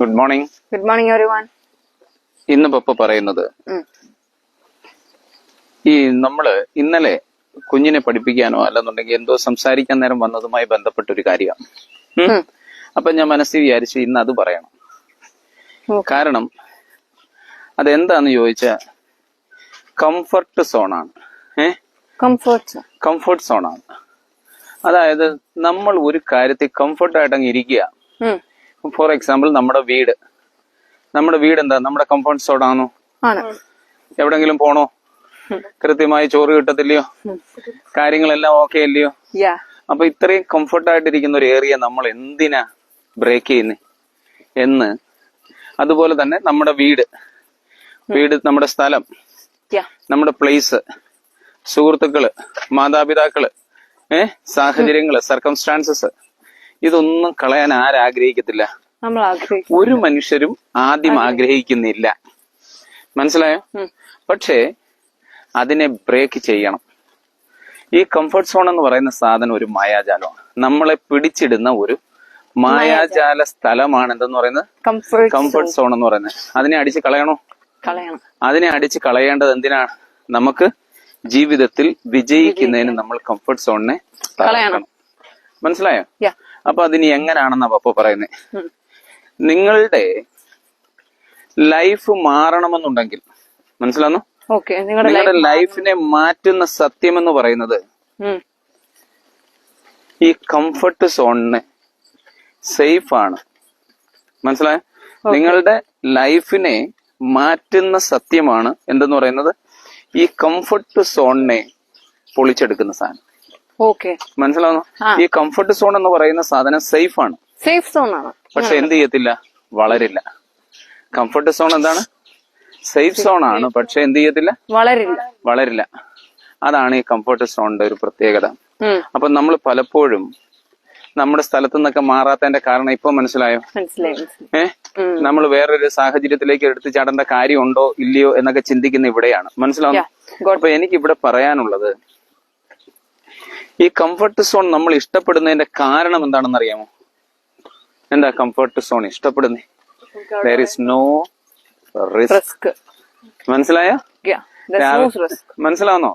Good morning. Good morning everyone. ഇന്ന് പപ്പ പറയുന്നത് ഈ നമ്മള് ഇന്നലെ കുഞ്ഞിനെ പഠിപ്പിക്കാനോ അല്ലെന്നുണ്ടെങ്കിൽ എന്തോ സംസാരിക്കാൻ നേരം വന്നതുമായി ബന്ധപ്പെട്ട ഒരു കാര്യമാണ്. അപ്പൊ ഞാൻ മനസ്സിൽ വിചാരിച്ചു ഇന്ന് അത് പറയണം. കാരണം അതെന്താന്ന് ചോദിച്ചാ കംഫർട്ട് സോണാണ്. കംഫർട്ട് സോണാണ്. അതായത് നമ്മൾ ഒരു കാര്യത്തിൽ കംഫർട്ടായിട്ട് അങ്ങ് ഇരിക്കുക. ഫോർ എക്സാമ്പിൾ നമ്മുടെ വീട് എന്താ നമ്മുടെ കംഫർട്ട് സോൺ ആണോ? എവിടെങ്കിലും പോണോ? കൃത്യമായി ചോറ് കിട്ടത്തില്ലയോ? കാര്യങ്ങളെല്ലാം ഓക്കെ അല്ലയോ? അപ്പൊ ഇത്രയും കംഫർട്ടായിട്ടിരിക്കുന്ന ഒരു ഏരിയ നമ്മൾ എന്തിനാ ബ്രേക്ക് ചെയ്യുന്നേ എന്ന്. അതുപോലെ തന്നെ നമ്മുടെ വീട്, നമ്മുടെ സ്ഥലം, നമ്മുടെ പ്ലേസ്, സുഹൃത്തുക്കള്, മാതാപിതാക്കള്, സാഹചര്യങ്ങള്, സർക്കംസ്റ്റാൻസസ്, ഇതൊന്നും കളയാൻ ആരാഗ്രഹിക്കത്തില്ല? ഒരു മനുഷ്യരും ആദ്യം ആഗ്രഹിക്കുന്നില്ല. മനസ്സിലായോ? പക്ഷേ അതിനെ ബ്രേക്ക് ചെയ്യണം. ഈ കംഫർട്ട് സോൺ എന്ന് പറയുന്ന സാധനം ഒരു മായാജാലമാണ്. നമ്മളെ പിടിച്ചിടുന്ന ഒരു മായാജാല സ്ഥലമാണ് എന്തെന്ന് പറയുന്നത് കംഫർട്ട് സോൺ എന്ന് പറയുന്നത്. അതിനെ അടിച്ച് കളയണോ? അതിനെ അടിച്ച് കളയേണ്ടത് എന്തിനാണ്? നമുക്ക് ജീവിതത്തിൽ വിജയിക്കുന്നതിന് നമ്മൾ കംഫർട്ട് സോണിനെ കളയണം. മനസ്സിലായോ? അപ്പൊ അതിന് എങ്ങനെയാണെന്നാ പപ്പ പറയുന്നത്. നിങ്ങളുടെ ലൈഫ് മാറണമെന്നുണ്ടെങ്കിൽ, മനസ്സിലാന്നോ? നിങ്ങളുടെ ലൈഫിനെ മാറ്റുന്ന സത്യം എന്ന് പറയുന്നത് ഈ കംഫർട്ട് സോണിന് സേഫ് ആണ്. മനസ്സിലായോ? നിങ്ങളുടെ ലൈഫിനെ മാറ്റുന്ന സത്യമാണ് എന്തെന്ന് പറയുന്നത് ഈ കംഫർട്ട് സോണിനെ പൊളിച്ചെടുക്കുന്ന സാധനം. മനസ്സിലാവുന്നു? ഈ കംഫർട്ട് സോൺ എന്ന് പറയുന്ന സാധനം സേഫ് ആണ്. പക്ഷെ എന്ത് ചെയ്യത്തില്ല? വളരില്ല. കംഫർട്ട് സോൺ എന്താണ്? സേഫ് സോൺ ആണ്. പക്ഷെ എന്ത് ചെയ്യത്തില്ല? വളരില്ല. അതാണ് ഈ കംഫർട്ട് സോണിന്റെ ഒരു പ്രത്യേകത. അപ്പൊ നമ്മൾ പലപ്പോഴും നമ്മുടെ സ്ഥലത്തു നിന്നൊക്കെ മാറാത്തതിന്റെ കാരണം ഇപ്പൊ മനസ്സിലായോ? നമ്മൾ വേറൊരു സാഹചര്യത്തിലേക്ക് എടുത്തു ചാടേണ്ട കാര്യമുണ്ടോ ഇല്ലയോ എന്നൊക്കെ ചിന്തിക്കുന്ന ഇവിടെയാണ്. മനസ്സിലാവുന്നു? അപ്പൊ എനിക്ക് ഇവിടെ പറയാനുള്ളത്, ഈ കംഫർട്ട് സോൺ നമ്മൾ ഇഷ്ടപ്പെടുന്നതിന്റെ കാരണം എന്താണെന്ന് അറിയാമോ? എന്താ കംഫർട്ട് സോൺ ഇഷ്ടപ്പെടുന്നേ? there is no risk. മനസ്സിലായോ? മനസ്സിലാവുന്നോ?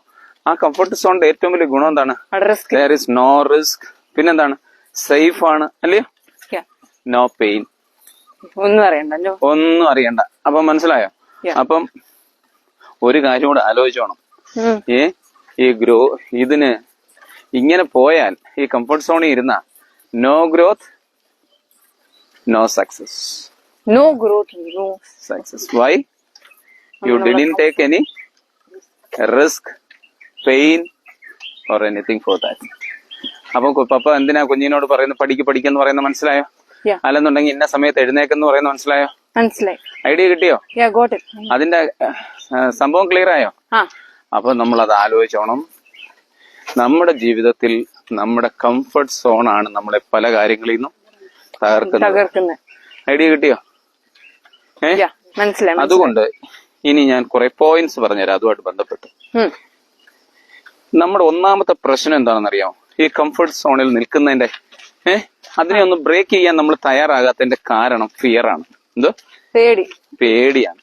ആ കംഫർട്ട് സോണിന്റെ ഏറ്റവും വലിയ ഗുണം എന്താണ്? there is no risk. പിന്നെന്താണ്? സേഫ് ആണ്, അല്ലയോ? No pain. ഒന്നും അറിയണ്ട. അപ്പൊ മനസ്സിലായോ? അപ്പം ഒരു കാര്യം കൂടെ ആലോചിച്ചോണം. ഇതിന് ഇങ്ങനെ പോയാൽ, ഈ കംഫർട്ട് സോണിൽ ഇരുന്ന no growth, no success. Why? You didn't take any risk, pain or anything for that. അപ്പൊ പപ്പ എന്തിനാ കുഞ്ഞിനോട് പറയുന്നത് പഠിക്കെന്ന് പറയുന്നത്? മനസ്സിലായോ? അല്ലെന്നുണ്ടെങ്കിൽ ഇന്ന സമയത്ത് എഴുന്നേക്കെന്ന് പറയുന്നത് മനസ്സിലായോ? ഐഡിയ കിട്ടിയോ? അതിന്റെ സംഭവം ക്ലിയർ ആയോ? അപ്പൊ നമ്മൾ അത് ആലോചിച്ചോണം. നമ്മുടെ ജീവിതത്തിൽ നമ്മുടെ കംഫർട്ട് സോൺ ആണ് നമ്മളെ പല കാര്യങ്ങളിൽ നിന്നും തകർക്കുന്നത്. ഐഡിയ കിട്ടിയോ? അതുകൊണ്ട് ഇനി ഞാൻ കുറെ പോയിന്റ്സ് പറഞ്ഞുതരാം അതുമായിട്ട് ബന്ധപ്പെട്ട്. നമ്മുടെ ഒന്നാമത്തെ പ്രശ്നം എന്താണെന്നറിയാമോ? ഈ കംഫർട്ട് സോണിൽ നിൽക്കുന്നതിന്റെ അതിനെ ഒന്ന് ബ്രേക്ക് ചെയ്യാൻ നമ്മൾ തയ്യാറാകാത്തതിന്റെ കാരണം ഫിയർ ആണ്. എന്തോ? പേടിയാണ്.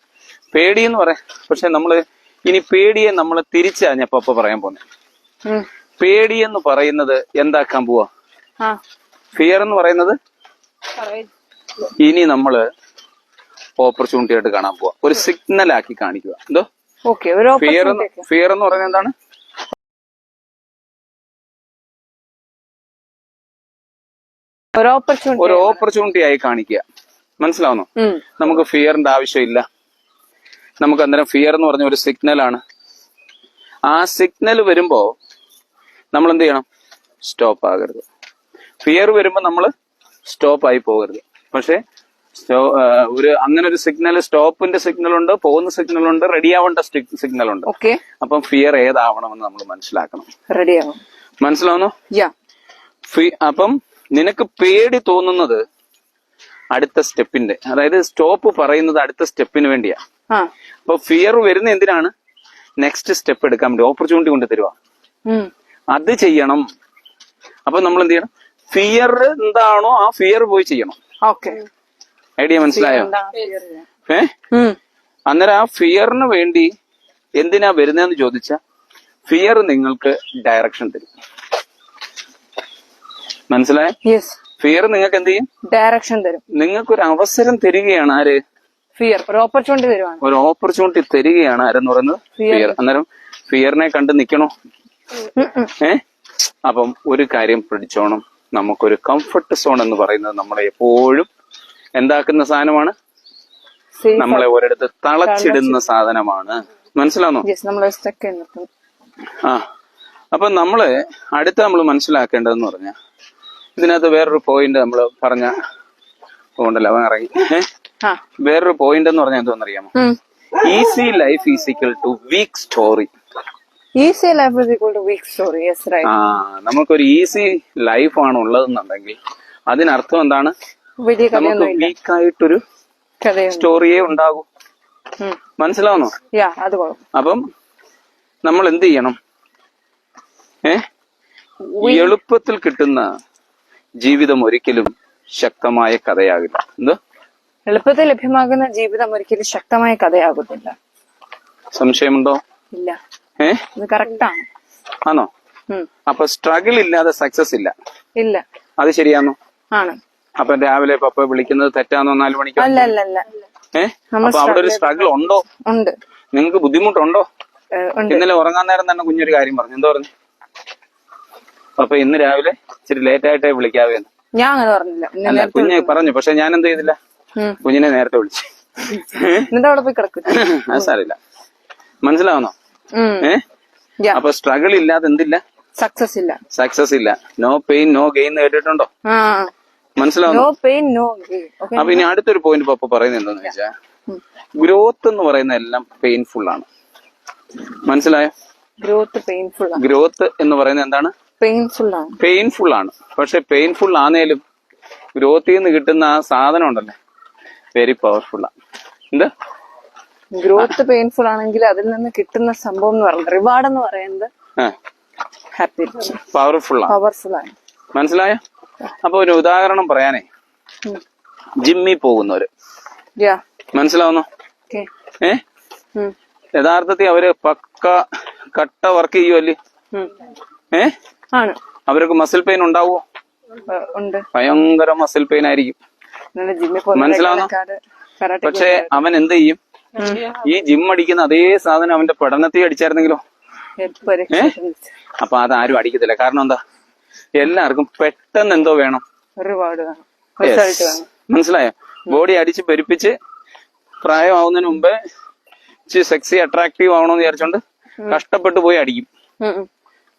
പേടി എന്ന് പറയാം. പക്ഷെ നമ്മള് ഇനി പേടിയെ നമ്മൾ തിരിച്ചാ ഞാൻ പപ്പ പറയാൻ പോന്നെ. പേടി എന്ന് പറയുന്നത് എന്താക്കാൻ പോവാ? ഫിയർ എന്ന് പറയുന്നത് ഇനി നമ്മള് ഓപ്പർച്യൂണിറ്റി ആയിട്ട് കാണാൻ പോവാ. ഒരു സിഗ്നൽ ആക്കി കാണിക്കുക. എന്തോ? ഫിയർ എന്ന് പറയുന്നത് എന്താണ്? ഒരു ഓപ്പർച്യൂണിറ്റി ആയി കാണിക്കുക. മനസ്സിലാവുന്നു? നമുക്ക് ഫിയറിന്റെ ആവശ്യമില്ല. നമുക്ക് അന്നേരം ഫിയർ എന്ന് പറഞ്ഞ ഒരു സിഗ്നലാണ്. ആ സിഗ്നൽ വരുമ്പോ നമ്മൾ എന്ത് ചെയ്യണം? സ്റ്റോപ്പ് ആകരുത്. ഫിയർ വരുമ്പോ നമ്മൾ സ്റ്റോപ്പ് ആയി പോകരുത്. പക്ഷെ അങ്ങനെ ഒരു സിഗ്നൽ, സ്റ്റോപ്പിന്റെ സിഗ്നൽ ഉണ്ട്, പോകുന്ന സിഗ്നൽ ഉണ്ട്, റെഡി ആവേണ്ട സിഗ്നൽ ഉണ്ട്. അപ്പം ഫിയർ ഏതാവണമെന്ന് നമ്മൾ മനസ്സിലാക്കണം. മനസ്സിലാവുന്നു? അപ്പം നിനക്ക് പേടി തോന്നുന്നത് അടുത്ത സ്റ്റെപ്പിന്റെ, അതായത് സ്റ്റോപ്പ് പറയുന്നത് അടുത്ത സ്റ്റെപ്പിന് വേണ്ടിയാ. അപ്പൊ ഫിയർ വരുന്ന എന്തിനാണ്? നെക്സ്റ്റ് സ്റ്റെപ്പ് എടുക്കാൻ വേണ്ടി ഓപ്പർച്യൂണിറ്റി കൊണ്ട് തരുക. അത് ചെയ്യണം. അപ്പൊ നമ്മൾ എന്ത് ചെയ്യണം? ഫിയർ എന്താണോ ആ ഫിയർ പോയി ചെയ്യണം. ഐഡിയ മനസ്സിലായോ? അന്നേരം ആ ഫിയറിന് വേണ്ടി എന്തിനാ വരുന്നതെന്ന് ചോദിച്ചാ, ഫിയർ നിങ്ങൾക്ക് ഡയറക്ഷൻ തരും. മനസ്സിലായോ? ഫിയർ നിങ്ങൾക്ക് എന്ത് ചെയ്യും? ഡയറക്ഷൻ തരും. നിങ്ങൾക്കൊരു അവസരം തരികയാണ്. ആര്? ഫിയർ. ഒരു ഓപ്പർച്യൂണിറ്റി തരുവാണ്. ഒരു ഓപ്പർച്യൂണിറ്റി തരികയാണ്. ആരെന്ന് പറയുന്നത്? ഫിയർ. അന്നേരം ഫിയറിനെ കണ്ട് നിക്കണോ? അപ്പം ഒരു കാര്യം പിടിച്ചോണം, നമുക്കൊരു കംഫർട്ട് സോൺ എന്ന് പറയുന്നത് നമ്മളെ എപ്പോഴും എന്താക്കുന്ന സാധനമാണ്, നമ്മളെ ഒരിടത്ത് തളച്ചിടുന്ന സാധനമാണ്. മനസ്സിലാണോ? ആ അപ്പൊ നമ്മള് അടുത്ത നമ്മൾ മനസ്സിലാക്കേണ്ടതെന്ന് പറഞ്ഞ, ഇതിനകത്ത് വേറൊരു പോയിന്റ് നമ്മൾ പറഞ്ഞ പോകണ്ടല്ലോ, അവൻ ഇറങ്ങി. വേറൊരു പോയിന്റ് എന്ന് പറഞ്ഞാൽ എന്തോന്നറിയാമോ? Easy life is equal to weak story. Easy life is equal to weak story. ആ, നമുക്കൊരു ഈസി ലൈഫ് ആണ് ഉള്ളതെന്നുണ്ടെങ്കിൽ അതിനർത്ഥം എന്താണ്? നമുക്ക് വീക്കായിട്ടൊരു സ്റ്റോറിയേ ഉണ്ടാകൂ. മനസ്സിലാവുന്നോ? അപ്പം നമ്മൾ എന്ത് ചെയ്യണം? എളുപ്പത്തിൽ കിട്ടുന്ന ജീവിതം ഒരിക്കലും ശക്തമായ കഥയാകില്ല. എന്തോ? എളുപ്പത്തിൽ ലഭ്യമാകുന്ന ജീവിതം ഒരിക്കലും ശക്തമായ കഥയാകുന്നില്ല. സംശയമുണ്ടോ? ഇല്ല. ഇത് കറക്റ്റാണ്. ആണോ? അപ്പൊ സ്ട്രഗിൾ ഇല്ലാതെ സക്സസ് ഇല്ല. ഇല്ല. അത് ശരിയാണോ? ആണ്. അപ്പൊ രാവിലെ പപ്പ വിളിക്കുന്നത് തെറ്റാന്നോ 4 മണിക്ക്? അല്ല അല്ല അല്ല. അപ്പൊ അവിടെ ഒരു സ്ട്രഗിൾ ഉണ്ടോ? ഉണ്ട്. നിങ്ങൾക്ക് ബുദ്ധിമുട്ടുണ്ടോ? ഇന്നലെ ഉറങ്ങാൻ നേരം തന്നെ കുഞ്ഞൊരു കാര്യം പറഞ്ഞു. എന്തോ പറഞ്ഞു? അപ്പൊ ഇന്ന് രാവിലെ ഇച്ചിരി ലേറ്റ് ആയിട്ടേ വിളിക്കാവേ. ഞാൻ അങ്ങനെ പറഞ്ഞില്ല. അല്ല, കുഞ്ഞ് പറഞ്ഞു. പക്ഷെ ഞാൻ എന്ത് ചെയ്തില്ല, കുഞ്ഞിനെ നേരത്തെ വിളിച്ചു. അവിടെ പോയി കിടക്കും. അത് സാരില്ല. മനസ്സിലാവുന്നോ? അപ്പൊ സ്ട്രഗിൾ ഇല്ലാതെ എന്തില്ല? സക്സസ് ഇല്ല. സക്സസ് ഇല്ല. നോ പെയിൻ നോ ഗെയിൻ കേട്ടിട്ടുണ്ടോ? മനസ്സിലാവുന്നോ? അപ്പൊ ഇനി അടുത്തൊരു പോയിന്റ് പപ്പ പറയുന്നത് എന്താന്ന് വെച്ചാൽ, ഗ്രോത്ത് എന്ന് പറയുന്ന എല്ലാം പെയിൻഫുൾ ആണ്. മനസ്സിലായോ? ഗ്രോത്ത് എന്ന് പറയുന്നത് എന്താണ്? പെയിൻഫുൾ ആണ്. പക്ഷെ പെയിൻഫുൾ ആണേലും ഗ്രോത്തിൽ നിന്ന് കിട്ടുന്ന ആ സാധനം ഉണ്ടല്ലേ, വെരി പവർഫുൾ ആണ്. എന്താ? ഗ്രോത്ത് പെയിൻഫുൾ ആണെങ്കിൽ അതിൽ നിന്ന് കിട്ടുന്ന സംഭവം എന്ന് പറയുന്നത്, റിവാർഡ് എന്ന് പറയുന്നത് ഹാപ്പിനെസ്, പവർഫുൾ ആണ്. മനസ്സിലായോ? അപ്പൊ ഒരു ഉദാഹരണം പറയാനേ, ജിമ്മിൽ പോകുന്നവര് മനസ്സിലാവുന്നോ? യഥാർത്ഥത്തിൽ അവര് പക്ക കട്ട വർക്ക് ചെയ്യുമല്ലേ? അവർക്ക് മസിൽ പെയിൻ ഉണ്ടാവുമോ? ഭയങ്കര മസിൽ പെയിൻ ആയിരിക്കും. മനസ്സിലാവുന്നോ? പക്ഷെ അവൻ എന്ത് ചെയ്യും? ഈ ജിം അടിക്കുന്ന അതേ സാധനം അവന്റെ പഠനത്തിൽ അടിച്ചായിരുന്നെങ്കിലോ? അപ്പൊ അതാരും അടിക്കത്തില്ല. കാരണം എന്താ? എല്ലാവർക്കും പെട്ടെന്ന് എന്തോ വേണം, മനസ്സിലായോ? ബോഡി അടിച്ച് പെരുപ്പിച്ച് പ്രായമാവുന്നതിന് മുമ്പേ സെക്സി അട്രാക്റ്റീവ് ആവണമെന്ന് വിചാരിച്ചോണ്ട് കഷ്ടപ്പെട്ട് പോയി അടിക്കും.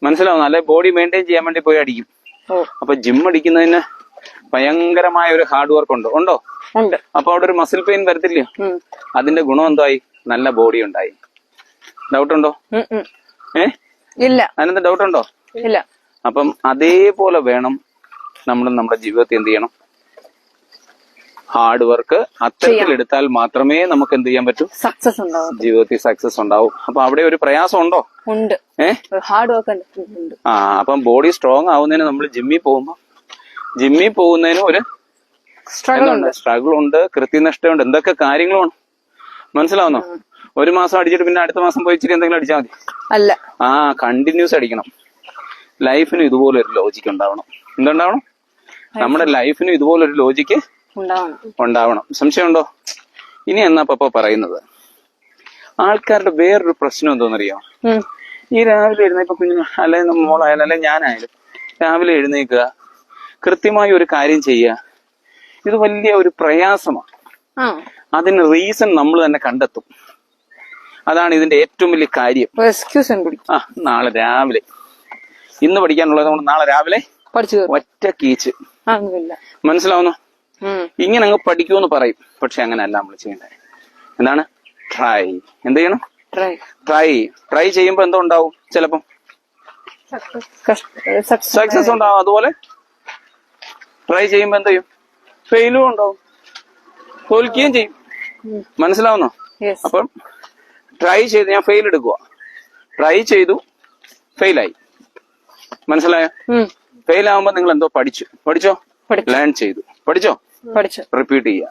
മനസ്സിലാവുന്നു? അല്ലെ ബോഡി മെയിൻറ്റെയിൻ ചെയ്യാൻ വേണ്ടി പോയി അടിക്കും. അപ്പൊ ജിം അടിക്കുന്നതിന് ഭയങ്കരമായ ഒരു ഹാർഡ് വർക്ക് ഉണ്ടോ? അപ്പൊ അവിടെ ഒരു മസിൽ പെയിൻ വരത്തില്ലയോ? അതിന്റെ ഗുണം എന്തായി? നല്ല ബോഡി ഉണ്ടായി. ഡൗട്ട് ഉണ്ടോ? ഇല്ല. അതിനെന്താ ഡൗട്ട് ഉണ്ടോ? ഇല്ല. അപ്പം അതേപോലെ വേണം നമ്മൾ നമ്മുടെ ജീവിതത്തിൽ എന്ത് ചെയ്യണം? ഹാർഡ് വർക്ക് അത്തരത്തിലെടുത്താൽ മാത്രമേ നമുക്ക് എന്ത് ചെയ്യാൻ പറ്റൂ? സക്സസ് ഉണ്ടാവും. ജീവിതത്തിൽ സക്സസ് ഉണ്ടാവും. അപ്പൊ അവിടെ ഒരു പ്രയാസം ഉണ്ടോ? ഉണ്ട്. ഹാർഡ് വർക്ക് ഉണ്ട്. അപ്പം ബോഡി സ്ട്രോങ് ആവുന്നതിന് നമ്മൾ ജിമ്മിൽ പോകുന്നതിന് ഒരു സ്ട്രഗിൾ ഉണ്ട്, കൃത്യനിഷ്ഠയുണ്ട്, എന്തൊക്കെ കാര്യങ്ങളുമാണ്. മനസ്സിലാവുന്നോ? ഒരു മാസം അടിച്ചിട്ട് പിന്നെ അടുത്ത മാസം പോയി ഇച്ചിരി എന്തെങ്കിലും അടിച്ചാൽ മതി? അല്ല. കണ്ടിന്യൂസ് അടിക്കണം. ലൈഫിന് ഇതുപോലൊരു ലോജിക്ക് ഉണ്ടാവണം. എന്തുണ്ടാവണം? നമ്മുടെ ലൈഫിന് ഇതുപോലൊരു ലോജിക്ക് ഉണ്ടാവണം. സംശയമുണ്ടോ? ഇനി എന്നാ പപ്പ പറയുന്നത്, ആൾക്കാരുടെ വേറൊരു പ്രശ്നം എന്തോന്നറിയോ? ഈ രാവിലെ എഴുന്നേൽപ്പ കുഞ്ഞിന് അല്ലെങ്കിൽ മോളായാലും അല്ലെങ്കിൽ ഞാനായാലും രാവിലെ എഴുന്നേൽക്കുക, കൃത്യമായി ഒരു കാര്യം ചെയ്യുക, ഇത് വലിയ ഒരു പ്രയാസമാണ്. അതിന് റീസൺ നമ്മൾ തന്നെ കണ്ടെത്തും. അതാണ് ഇതിന്റെ ഏറ്റവും വലിയ കാര്യം. നാളെ രാവിലെ ഇന്ന് പഠിക്കാനുള്ളത് നമ്മൾ നാളെ രാവിലെ ഒറ്റ കീച്ച്. മനസ്സിലാവുന്നു? ഇങ്ങനെ അങ്ങ് പഠിക്കുമെന്ന് പറയും. പക്ഷെ അങ്ങനെയല്ല നമ്മൾ ചെയ്യേണ്ടത്. എന്താണ്? ട്രൈ. എന്ത് ചെയ്യണം? ട്രൈ ചെയ്യുമ്പോ എന്തോ ഉണ്ടാവും? ചിലപ്പം സക്സസ് ഉണ്ടാവും. അതുപോലെ ട്രൈ ചെയ്യുമ്പോ എന്ത് ചെയ്യും? ഫെയിലും ഉണ്ടാവും, തോൽക്കുകയും ചെയ്യും. മനസ്സിലാവുന്നോ? അപ്പം ട്രൈ ചെയ്ത് ഞാൻ ഫെയിൽ എടുക്കുക, ട്രൈ ചെയ്തു ഫെയിലായി. മനസ്സിലായോ? ഫെയിൽ ആവുമ്പോ നിങ്ങൾ എന്തോ പഠിച്ചോ? ലേൺ ചെയ്തു. പഠിച്ചോ? റിപ്പീറ്റ് ചെയ്യുക.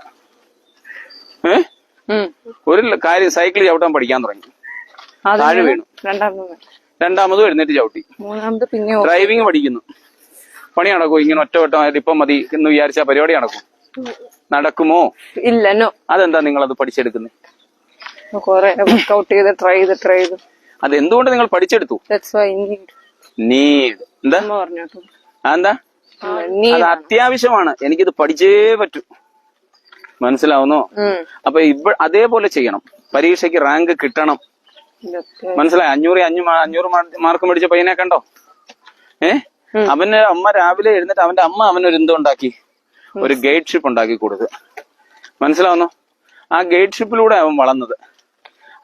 ഒരു കാര്യം സൈക്കിൾ ചവിട്ടാൻ പഠിക്കാൻ തുടങ്ങി, താഴെ വീണു, രണ്ടാമതും എഴുന്നേറ്റ് ചവിട്ടി, മൂന്നാമത് പിന്നെ ഡ്രൈവിംഗ് പഠിക്കുന്നു. പണി നടക്കും ഇങ്ങനെ ഒറ്റവട്ടമായിട്ട് ഇപ്പം മതി എന്ന് വിചാരിച്ച പരിപാടി നടക്കും? നടക്കുമോ? ഇല്ല. അതെന്താ നിങ്ങൾ അത് പഠിച്ചെടുക്കുന്നത്? കുറെ വർക്ക്ഔട്ട് ചെയ്ത് ട്രൈ ചെയ്ത് അത് എന്തുകൊണ്ട് നിങ്ങൾ പഠിച്ചെടുത്തു? നീഡ് എന്താ അതെന്താ? അത് അത്യാവശ്യമാണ്, എനിക്കിത് പഠിച്ചേ പറ്റൂ. മനസ്സിലാവുന്നോ? അപ്പൊ അതേപോലെ ചെയ്യണം, പരീക്ഷയ്ക്ക് റാങ്ക് കിട്ടണം. മനസ്സിലായി? 500 മാർക്ക് മേടിച്ച പയ്യനെ കണ്ടോ? അവന് അമ്മ രാവിലെ എഴുന്നിട്ട് അവന്റെ അമ്മ അവനൊരു എന്തുണ്ടാക്കി, ഒരു ഗൈഡ് ഷിപ്പ് ഉണ്ടാക്കി കൊടുക്കുക. മനസ്സിലാവുന്നോ? ആ ഗൈഡ് ഷിപ്പിലൂടെ അവൻ വളർന്നത്.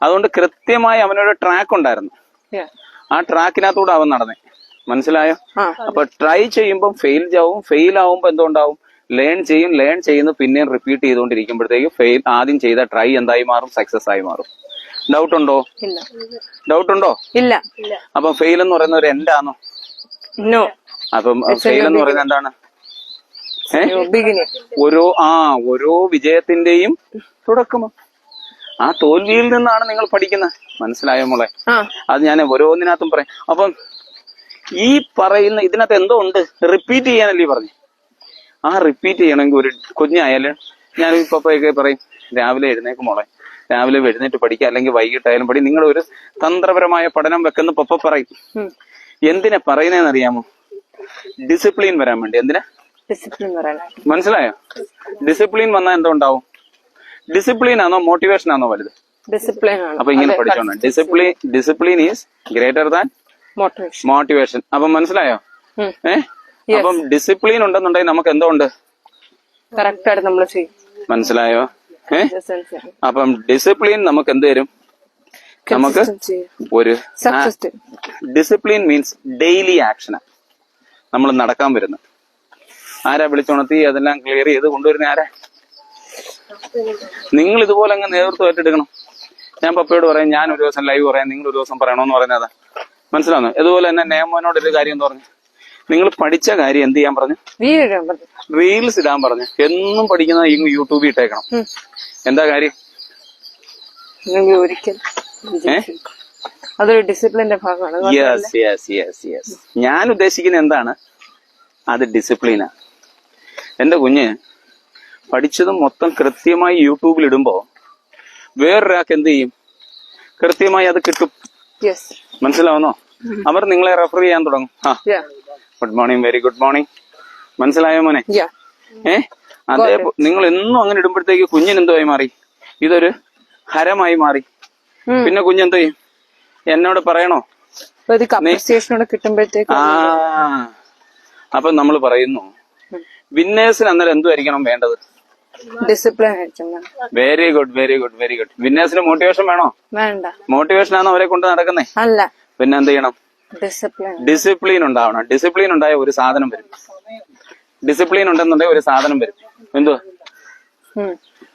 അതുകൊണ്ട് കൃത്യമായി അവനൊരു ട്രാക്ക് ഉണ്ടായിരുന്നു, ആ ട്രാക്കിനകത്തൂടെ അവൻ നടന്നേ. മനസ്സിലായോ? അപ്പൊ ട്രൈ ചെയ്യുമ്പോൾ ഫെയിൽ ആവുമ്പോ എന്തുണ്ടാവും? ലേൺ ചെയ്യുന്നു, പിന്നെയും റിപ്പീറ്റ് ചെയ്തുകൊണ്ടിരിക്കുമ്പോഴത്തേക്ക് ആദ്യം ചെയ്ത ട്രൈ എന്തായി മാറും? സക്സസ് ആയി മാറും. ഡൗട്ട് ഉണ്ടോ? ഇല്ല. അപ്പൊ ഫെയിൽ എന്ന് പറയുന്ന ഒരു എൻഡാണോ? അപ്പം ഫെയിൽ എന്ന് പറയുന്നത് എന്താണ്? ഓരോ വിജയത്തിന്റെയും തുടക്കമോ? ആ തോൽവിയിൽ നിന്നാണ് നിങ്ങൾ പഠിക്കുന്നത്. മനസ്സിലായോ മോളെ? അത് ഞാൻ ഓരോന്നിനകത്തും പറയാം. അപ്പം ഈ പറയുന്ന ഇതിനകത്ത് എന്തോ ഉണ്ട്, റിപ്പീറ്റ് ചെയ്യാനല്ലേ പറഞ്ഞു. ആ റിപ്പീറ്റ് ചെയ്യണമെങ്കിൽ ഒരു കുഞ്ഞായാലും ഞാൻ പപ്പയൊക്കെ പറയും, രാവിലെ എഴുന്നേക്ക് മോളെ, രാവിലെ എഴുന്നേറ്റ് പഠിക്കുക, അല്ലെങ്കിൽ വൈകിട്ടായാലും പഠി. നിങ്ങൾ ഒരു തന്ത്രപരമായ പഠനം വെക്കുന്ന പപ്പ പറയും. എന്തിനാ പറയുന്നതെന്ന് അറിയാമോ? ഡിസിപ്ലിൻ വരാൻ വേണ്ടി. എന്തിനാ? മനസ്സിലായോ? ഡിസിപ്ലിൻ വന്നാൽ എന്തുണ്ടാവും? ഡിസിപ്ലിൻ ആണോ മോട്ടിവേഷൻ ആണോ വലുത്? ഡിസിപ്ലിൻ. അപ്പൊ ഇങ്ങനെ പഠിച്ചോണം. Discipline is greater than motivation. അപ്പം മനസ്സിലായോ? അപ്പം ഡിസിപ്ലിൻ ഉണ്ടെന്നുണ്ടെങ്കിൽ നമുക്ക് എന്തോ ഉണ്ട്, കറക്റ്റായിട്ട് നമ്മൾ ചെയ്യും. മനസ്സിലായോ? അപ്പം ഡിസിപ്ലിൻ നമുക്ക് എന്ത് തരും? നമുക്ക് ഒരു ഡിസിപ്ലിൻ മീൻസ് ഡെയിലി ആക്ഷൻ. നമ്മൾ നടക്കാൻ വരുന്നത് ആരാ? വിളിച്ചുണർത്തി അതെല്ലാം ക്ലിയർ ചെയ്ത് കൊണ്ടുവരുന്ന ആരാ? നിങ്ങൾ ഇതുപോലെ അങ്ങ് നേതൃത്വമായിട്ട് എടുക്കണം. ഞാൻ പപ്പയോട് പറയാം, ഞാൻ ഒരു ദിവസം ലൈവ് പറയാം, നിങ്ങൾ ഒരു ദിവസം പറയണമെന്ന് പറയുന്നതാ. മനസ്സിലാവുന്നു? ഇതുപോലെ തന്നെ നേമോനോട് ഒരു കാര്യം എന്ന് പറഞ്ഞു, നിങ്ങൾ പഠിച്ച കാര്യം എന്ത് ചെയ്യാൻ പറഞ്ഞു? റീൽസ് ഇടാൻ പറഞ്ഞു. എന്നും പഠിക്കുന്ന യൂട്യൂബിൽ ഇട്ടേക്കണം. എന്താ കാര്യം? അതൊരു ഡിസിപ്ലിന്റെ ഭാഗമാണ്. ഞാൻ ഉദ്ദേശിക്കുന്നത് എന്താണ്? അത് ഡിസിപ്ലിനാ. എന്റെ കുഞ്ഞ് പഠിച്ചതും മൊത്തം കൃത്യമായി യൂട്യൂബിൽ ഇടുമ്പോ വേറൊരാൾക്ക് എന്ത് ചെയ്യും? കൃത്യമായി അത് കിട്ടും. മനസ്സിലാവുന്നോ? അവർ നിങ്ങളെ റെഫർ ചെയ്യാൻ തുടങ്ങും. Good morning, very good morning. മനസ്സിലായോ മോനെ? അതേ നിങ്ങൾ എന്നും അങ്ങനെ ഇടുമ്പോഴത്തേക്ക് കുഞ്ഞിന് എന്തോ ആയി മാറി? ഇതൊരു ഹരമായി മാറി. പിന്നെ കുഞ്ഞെന്തോ ചെയ്യും? എന്നോട് പറയണോ? കിട്ടുമ്പോഴത്തേക്ക് അപ്പൊ നമ്മൾ പറയുന്നു, വിന്നേഴ്സിന് അന്നേരം എന്തുമായിരിക്കണം വേണ്ടത്? ഡിസിപ്ലിൻ. Very good. വിന്നേഴ്സിന് മോട്ടിവേഷൻ വേണോ? വേണ്ട. മോട്ടിവേഷൻ ആണോ അവരെ കൊണ്ട് നടക്കുന്നേ? അല്ല. പിന്നെ എന്ത് ചെയ്യണം? ഡിസിപ്ലിൻ ഉണ്ടാവണം. ഡിസിപ്ലിൻ ഉണ്ടായ ഒരു സാധനം വരും. ഡിസിപ്ലിൻ ഉണ്ടെന്നുണ്ടെങ്കിൽ ഒരു സാധനം വരും. എന്തുവാ?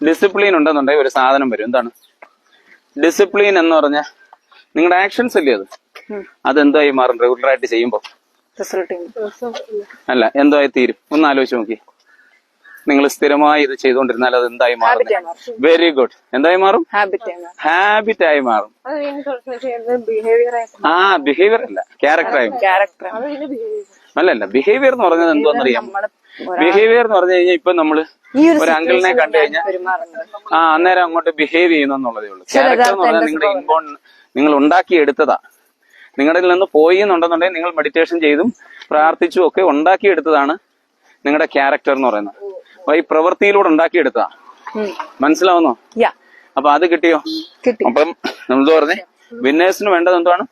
ഡിസിപ്ലിൻ ഉണ്ടെന്നുണ്ടെങ്കിൽ ഒരു സാധനം വരും. എന്താണ് ഡിസിപ്ലിൻ എന്ന് പറഞ്ഞാൽ? നിങ്ങളുടെ ആക്ഷൻസ് അല്ലേ അത്? അതെന്തായി മാറും റെഗുലറായിട്ട് ചെയ്യുമ്പോ? അല്ല, എന്തായി തീരും? ഒന്ന് ആലോചിച്ച് നോക്കി. നിങ്ങൾ സ്ഥിരമായി ഇത് ചെയ്തുകൊണ്ടിരുന്നാൽ അത് എന്തായി മാറും? Very good. എന്തായി മാറും? ഹാബിറ്റ് ആയി മാറും. ബിഹേവിയർ അല്ല, ക്യാരക്ടറായി. അല്ലല്ല, ബിഹേവിയർ എന്ന് പറഞ്ഞത് എന്തുവാന്നറിയാം? ബിഹേവിയർ എന്ന് പറഞ്ഞു കഴിഞ്ഞാൽ ഇപ്പൊ നമ്മള് ഒരു അങ്കിളിനെ കണ്ടു കഴിഞ്ഞാൽ അന്നേരം അങ്ങോട്ട് ബിഹേവ് ചെയ്യുന്നുള്ളതേ ഉള്ളൂ. ക്യാരക്ടർ എന്ന് പറഞ്ഞാൽ നിങ്ങളുടെ ഇൻബോൺ, നിങ്ങൾ ഉണ്ടാക്കിയെടുത്തതാ. നിങ്ങളിൽ നിന്ന് പോയി എന്നുണ്ടെന്നുണ്ടെങ്കിൽ നിങ്ങൾ മെഡിറ്റേഷൻ ചെയ്തും പ്രാർത്ഥിച്ചും ഒക്കെ ഉണ്ടാക്കിയെടുത്തതാണ് നിങ്ങളുടെ ക്യാരക്ടർ എന്ന് പറയുന്നത്. അപ്പൊ ഈ പ്രവൃത്തിയിലൂടെ ഉണ്ടാക്കിയെടുത്തതാ. മനസ്സിലാവുന്നോ? അപ്പൊ അത് കിട്ടിയോ? അപ്പം നമ്മളെന്ത് പറഞ്ഞേ? വിന്നേഴ്സിന് വേണ്ടത് എന്താണ്?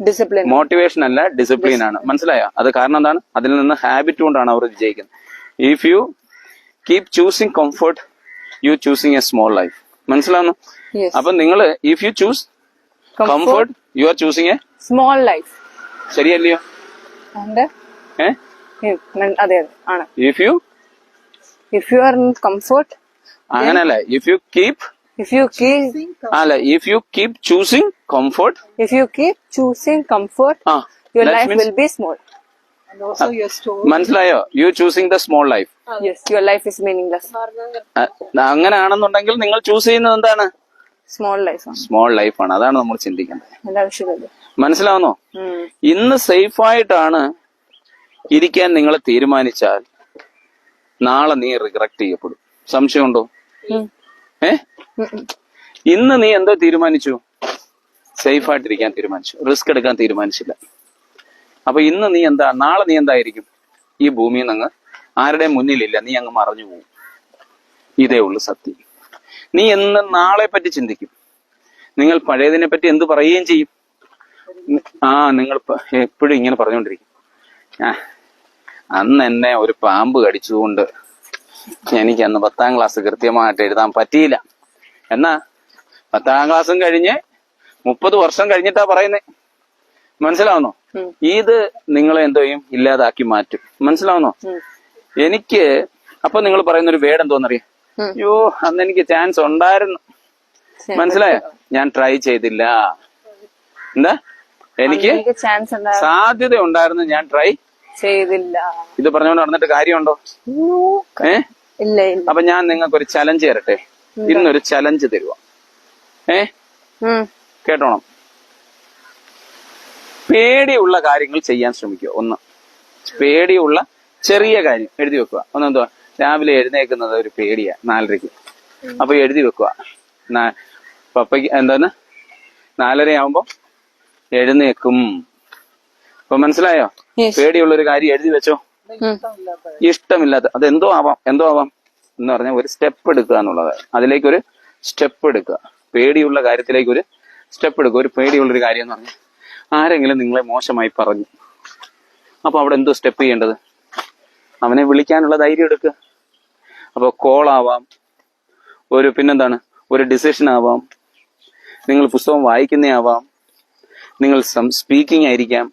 ഡിസിപ്ലിൻ. മോട്ടിവേഷൻ അല്ല, ഡിസിപ്ലിൻ ആണ്. മനസ്സിലായോ? അത് കാരണം എന്താണ്? അതിൽ നിന്ന് ഹാബിറ്റ് കൊണ്ടാണ് അവർ വിജയിക്കുന്നത്. If you keep choosing comfort, you choosing a small life. മനസ്സിലാവുന്നു? അപ്പൊ നിങ്ങൾ if you choose comfort, you are choosing a small life. ശരിയല്ലയോ? If you are in comfort, അങ്ങനല്ല. If you keep choosing comfort, your life will be small. And also your store. മനസ്സിലായോ? You choosing the small life. Yes, your life is meaningless. അങ്ങനെയാണെന്നുണ്ടെങ്കിൽ നിങ്ങൾ choose ചെയ്യുന്നത് എന്താണ്? Small life. Small ലൈഫാണ്. അതാണ് നമ്മൾ ചിന്തിക്കേണ്ടത്. എന്റെ ആവശ്യമില്ലല്ലോ. മനസ്സിലാവുന്നോ? ഇന്ന് സേഫായിട്ടാണ് ഇരിക്കാൻ നിങ്ങൾ തീരുമാനിച്ചാൽ നാളെ നീ റിഗ്രറ്റ് ചെയ്യപ്പെടും. സംശയമുണ്ടോ? ഇന്ന് നീ എന്തോ തീരുമാനിച്ചു? സേഫായിട്ടിരിക്കാൻ തീരുമാനിച്ചു, റിസ്ക് എടുക്കാൻ തീരുമാനിച്ചില്ല. അപ്പൊ ഇന്ന് നീ നാളെ നീ എന്തായിരിക്കും? ഈ ഭൂമിയിൽ നിന്ന് ആരുടെ മുന്നിലില്ല, നീ അങ്ങ് മറഞ്ഞു പോകും. ഇതേ ഉള്ളു സത്യം. നീ എന്ന് നാളെ പറ്റി ചിന്തിക്കും. നിങ്ങൾ പഴയതിനെ പറ്റി എന്ത് പറയുകയും ചെയ്യും? നിങ്ങൾ എപ്പോഴും ഇങ്ങനെ പറഞ്ഞുകൊണ്ടിരിക്കും, അന്ന് എന്നെ ഒരു പാമ്പ് കടിച്ചുകൊണ്ട് എനിക്ക് അന്ന് 10ാം ക്ലാസ് കൃത്യമായിട്ട് എഴുതാൻ പറ്റിയില്ല. എന്നാ 10ാം ക്ലാസ്സും കഴിഞ്ഞ് 30 വർഷം കഴിഞ്ഞിട്ടാ പറയുന്നേ. മനസ്സിലാവുന്നോ? ഇത് നിങ്ങളെ എന്തോ ചെയ്യും? ഇല്ലാതാക്കി മാറ്റും. മനസ്സിലാവുന്നോ? എനിക്ക് അപ്പൊ നിങ്ങൾ പറയുന്ന ഒരു വേർഡ് എന്തോന്നറിയാം? അയ്യോ, അന്ന് എനിക്ക് ചാൻസ് ഉണ്ടായിരുന്നു. മനസ്സിലായോ? ഞാൻ ട്രൈ ചെയ്തില്ല. എന്താ? എനിക്ക് സാധ്യത ഉണ്ടായിരുന്നു, ഞാൻ ട്രൈ ചെയ്തില്ല. ഇത് പറഞ്ഞുകൊണ്ട് നടന്നിട്ട് കാര്യമുണ്ടോ? ഇല്ല. അപ്പൊ ഞാൻ നിങ്ങൾക്ക് ഒരു ചലഞ്ച് തരട്ടെ. ഇന്നൊരു ചലഞ്ച് തരുക. കേട്ടോണം. പേടിയുള്ള കാര്യങ്ങൾ ചെയ്യാൻ ശ്രമിക്കുക. ഒന്ന്, പേടിയുള്ള ചെറിയ കാര്യം എഴുതി വെക്കുക. ഒന്നെന്തുവാ? രാവിലെ എഴുന്നേക്കുന്നത് ഒരു പേടിയാ, 4:30. അപ്പൊ എഴുതി വെക്കുക. പപ്പയ്ക്ക് എന്താണ് 4:30 ആവുമ്പോ എഴുന്നേക്കും. അപ്പൊ മനസ്സിലായോ? പേടിയുള്ളൊരു കാര്യം എഴുതി വെച്ചോ. ഇഷ്ടമില്ലാത്ത അതെന്തോ ആവാം എന്ന് പറഞ്ഞാൽ ഒരു സ്റ്റെപ്പ് എടുക്കുക എന്നുള്ളത്. അതിലേക്കൊരു സ്റ്റെപ്പ് എടുക്കുക. പേടിയുള്ള കാര്യത്തിലേക്ക് ഒരു സ്റ്റെപ്പ് എടുക്കുക. ഒരു പേടിയുള്ളൊരു കാര്യം എന്ന് പറഞ്ഞാൽ ആരെങ്കിലും നിങ്ങളെ മോശമായി പറഞ്ഞു. അപ്പൊ അവിടെ എന്തോ സ്റ്റെപ്പ് ചെയ്യേണ്ടത്? അവനെ വിളിക്കാനുള്ള ധൈര്യം എടുക്കുക. അപ്പൊ കോളാവാം, പിന്നെന്താണ്, ഒരു ഡിസിഷൻ ആവാം, നിങ്ങൾ പുസ്തകം വായിക്കുന്നതാവാം, നിങ്ങൾ സ്പീക്കിംഗ് ആയിരിക്കാം,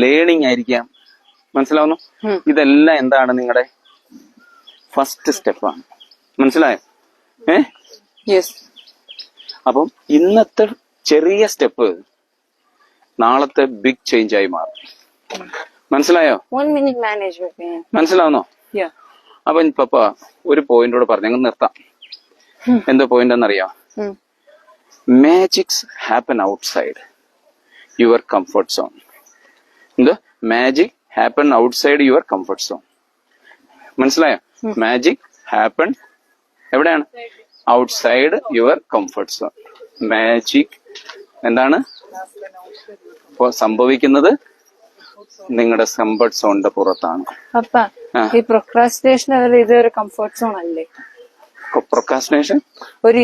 ലേണിംഗ് ആയിരിക്കാം. മനസ്സിലാവുന്നു? ഇതെല്ലാം എന്താണ്? നിങ്ങളുടെ ഫസ്റ്റ് സ്റ്റെപ്പാണ്. മനസ്സിലായോ? അപ്പം ഇന്നത്തെ ചെറിയ സ്റ്റെപ്പ് നാളത്തെ ബിഗ് ചേഞ്ച് ആയി മാറും. മനസ്സിലായോ? മനസ്സിലാവുന്നോ? അപ്പൊ പപ്പ ഒരു പോയിന്റോട് പറഞ്ഞു, ഞങ്ങൾ നിർത്താം. എന്തോ പോയിന്റ് എന്നറിയാം? Magics happen outside your comfort zone. എന്ത്? Magic happen outside your comfort zone. മനസ്സിലായോ? മാജിക് ഹാപ്പൻ എവിടെയാണ്? Outside your comfort zone. Magic എന്താണ് സംഭവിക്കുന്നത്? നിങ്ങളുടെ കംഫർട്ട് സോണിന്റെ പുറത്താണ്. അപ്പ ഈ പ്രൊക്രാസ്റ്റിനേഷൻ ഇതൊരു കംഫർട്ട് സോൺ അല്ലേ? പ്രൊക്രാസ്റ്റിനേഷൻ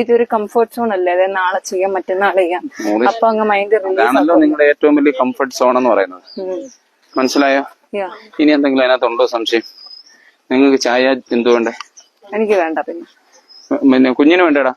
ഇതൊരു കംഫർട്ട് സോൺ അല്ലേ? അതായത് നാളെ ചെയ്യാം, മറ്റന്നാൾ ചെയ്യാം. അപ്പൊ അങ്ങ് മൈൻഡ് അതാണല്ലോ നിങ്ങളുടെ ഏറ്റവും വലിയ കംഫർട്ട് സോൺ എന്ന് പറയുന്നത്. മനസ്സിലായോ? ഇനി എന്തെങ്കിലും അതിനകത്തുണ്ടോ സംശയം? നിങ്ങൾക്ക് ചായ എന്തുവേണ്ടേ? എനിക്ക് വേണ്ട. പിന്നെ കുഞ്ഞിന് വേണ്ടടാ.